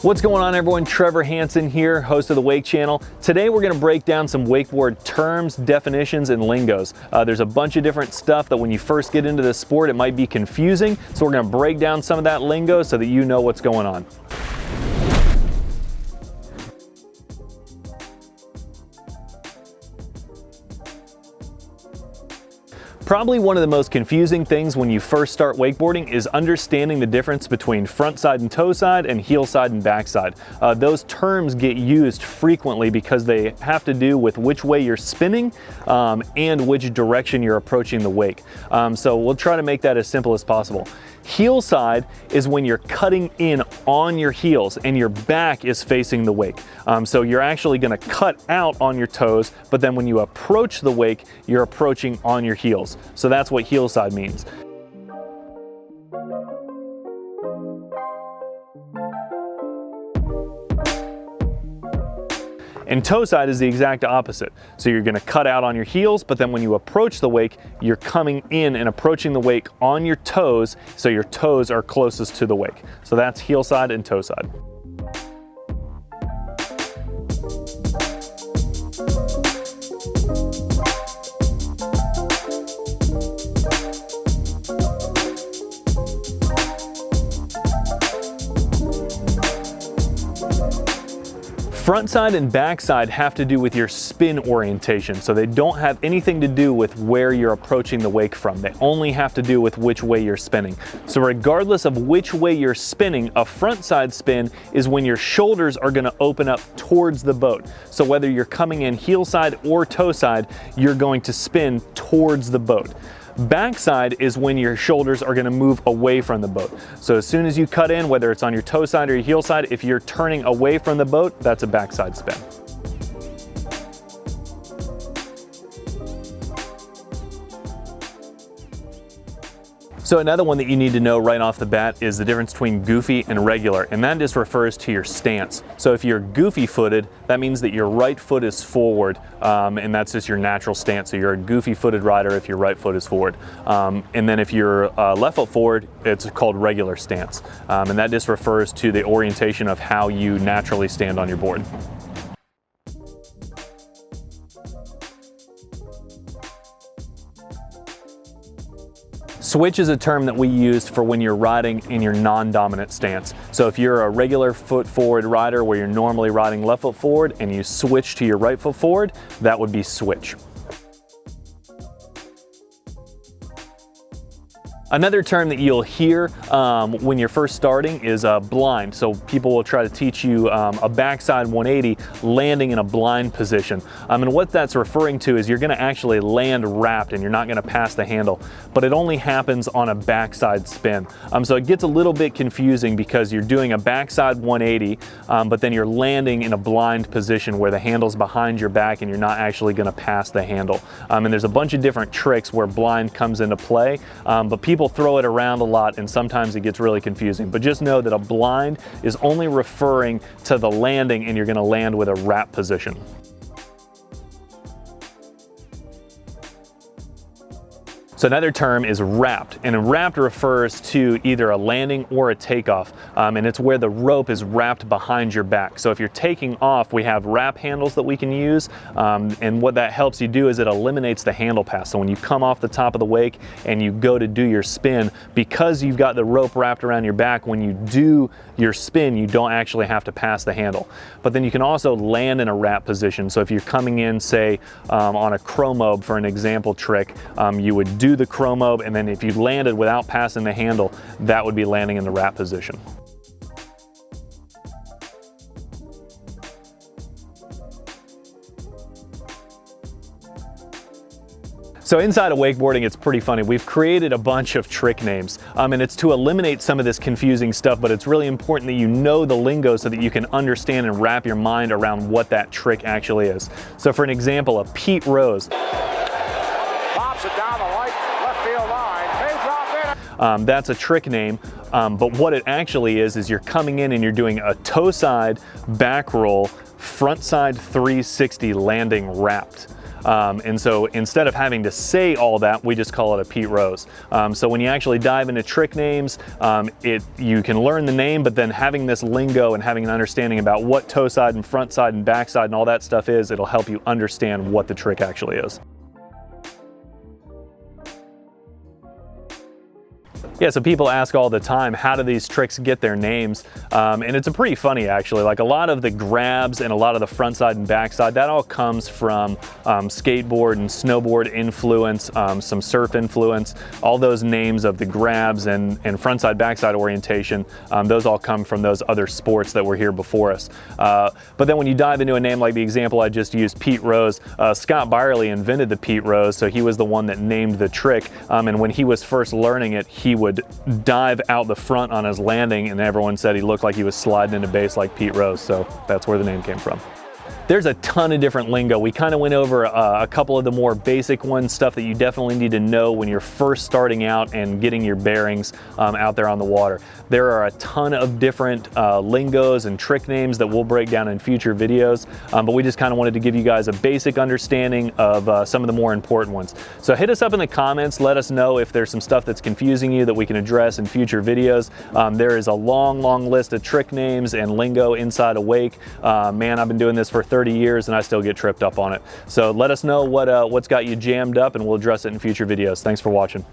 What's going on, everyone? Trevor Hansen here, host of the Wake Channel. Today we're going to break down some wakeboard terms, definitions, and lingos. There's a bunch of different stuff that when you first get into this sport it might be confusing, so we're going to break down some of that lingo so that you know what's going on. Probably one of the most confusing things when you first start wakeboarding is understanding the difference between front side and toe side and heel side and back side. Those terms get used frequently because they have to do with which way you're spinning and which direction you're approaching the wake. So we'll try to make that as simple as possible. Heel side is when you're cutting in on your heels and your back is facing the wake. So you're actually going to cut out on your toes, but then when you approach the wake, you're approaching on your heels. So that's what heel side means. And toe side is the exact opposite. So you're going to cut out on your heels, but then when you approach the wake, you're coming in and approaching the wake on your toes, so your toes are closest to the wake. So that's heel side and toe side. Front side and back side have to do with your spin orientation, so they don't have anything to do with where you're approaching the wake from. They only have to do with which way you're spinning. So regardless of which way you're spinning, a front side spin is when your shoulders are going to open up towards the boat. So whether you're coming in heel side or toe side, you're going to spin towards the boat. Backside is when your shoulders are going to move away from the boat. So as soon as you cut in, whether it's on your toe side or your heel side, if you're turning away from the boat, that's a backside spin. So another one that you need to know right off the bat is the difference between goofy and regular, and that just refers to your stance. So if you're goofy footed, that means that your right foot is forward, and that's just your natural stance. So you're a goofy footed rider if your right foot is forward. And then if you're left foot forward, it's called regular stance. And that just refers to the orientation of how you naturally stand on your board. Switch is a term that we use for when you're riding in your non-dominant stance. So if you're a regular foot forward rider where you're normally riding left foot forward and you switch to your right foot forward, that would be switch. Another term that you'll hear when you're first starting is blind. So people will try to teach you a backside 180 landing in a blind position. And what that's referring to is you're going to actually land wrapped and you're not going to pass the handle, but it only happens on a backside spin. So it gets a little bit confusing because you're doing a backside 180, but then you're landing in a blind position where the handle's behind your back and you're not actually going to pass the handle. And there's a bunch of different tricks where blind comes into play, but people throw it around a lot and sometimes it gets really confusing. But just know that a blind is only referring to the landing and you're going to land with a wrap position. So another term is wrapped, and wrapped refers to either a landing or a takeoff, and it's where the rope is wrapped behind your back. So if you're taking off, we have wrap handles that we can use, and what that helps you do is it eliminates the handle pass. So when you come off the top of the wake and you go to do your spin, because you've got the rope wrapped around your back, when you do your spin, you don't actually have to pass the handle. But then you can also land in a wrap position. So if you're coming in, say, on a chromobe for an example trick, you would do the chromobe, and then if you landed without passing the handle, that would be landing in the wrap position. So inside of wakeboarding, it's pretty funny. We've created a bunch of trick names, and it's to eliminate some of this confusing stuff, but it's really important that you know the lingo so that you can understand and wrap your mind around what that trick actually is. So for an example, a Pete Rose. Pops it down the left field line. They drop in. That's a trick name, but what it actually is you're coming in and you're doing a toe side back roll, front side 360 landing wrapped. And so instead of having to say all that, we just call it a Pete Rose. So when you actually dive into trick names, you can learn the name, but then having this lingo and having an understanding about what toe side and front side and back side and all that stuff is, it'll help you understand what the trick actually is. Yeah, so people ask all the time, how do these tricks get their names? And it's pretty funny actually. Like a lot of the grabs and a lot of the front side and back side, that all comes from skateboard and snowboard influence, some surf influence. All those names of the grabs and front side, back side orientation, those all come from those other sports that were here before us. But then when you dive into a name like the example I just used, Pete Rose, Scott Byerly invented the Pete Rose, so he was the one that named the trick. And when he was first learning it, he would dive out the front on his landing, and everyone said he looked like he was sliding into base like Pete Rose, so that's where the name came from. There's a ton of different lingo. We kind of went over a couple of the more basic ones, stuff that you definitely need to know when you're first starting out and getting your bearings out there on the water. There are a ton of different lingos and trick names that we'll break down in future videos, but we just kind of wanted to give you guys a basic understanding of some of the more important ones. So hit us up in the comments, let us know if there's some stuff that's confusing you that we can address in future videos. There is a long list of trick names and lingo inside a wake. Man, I've been doing this for 30 years and I still get tripped up on it. So let us know what's got you jammed up and we'll address it in future videos. Thanks for watching.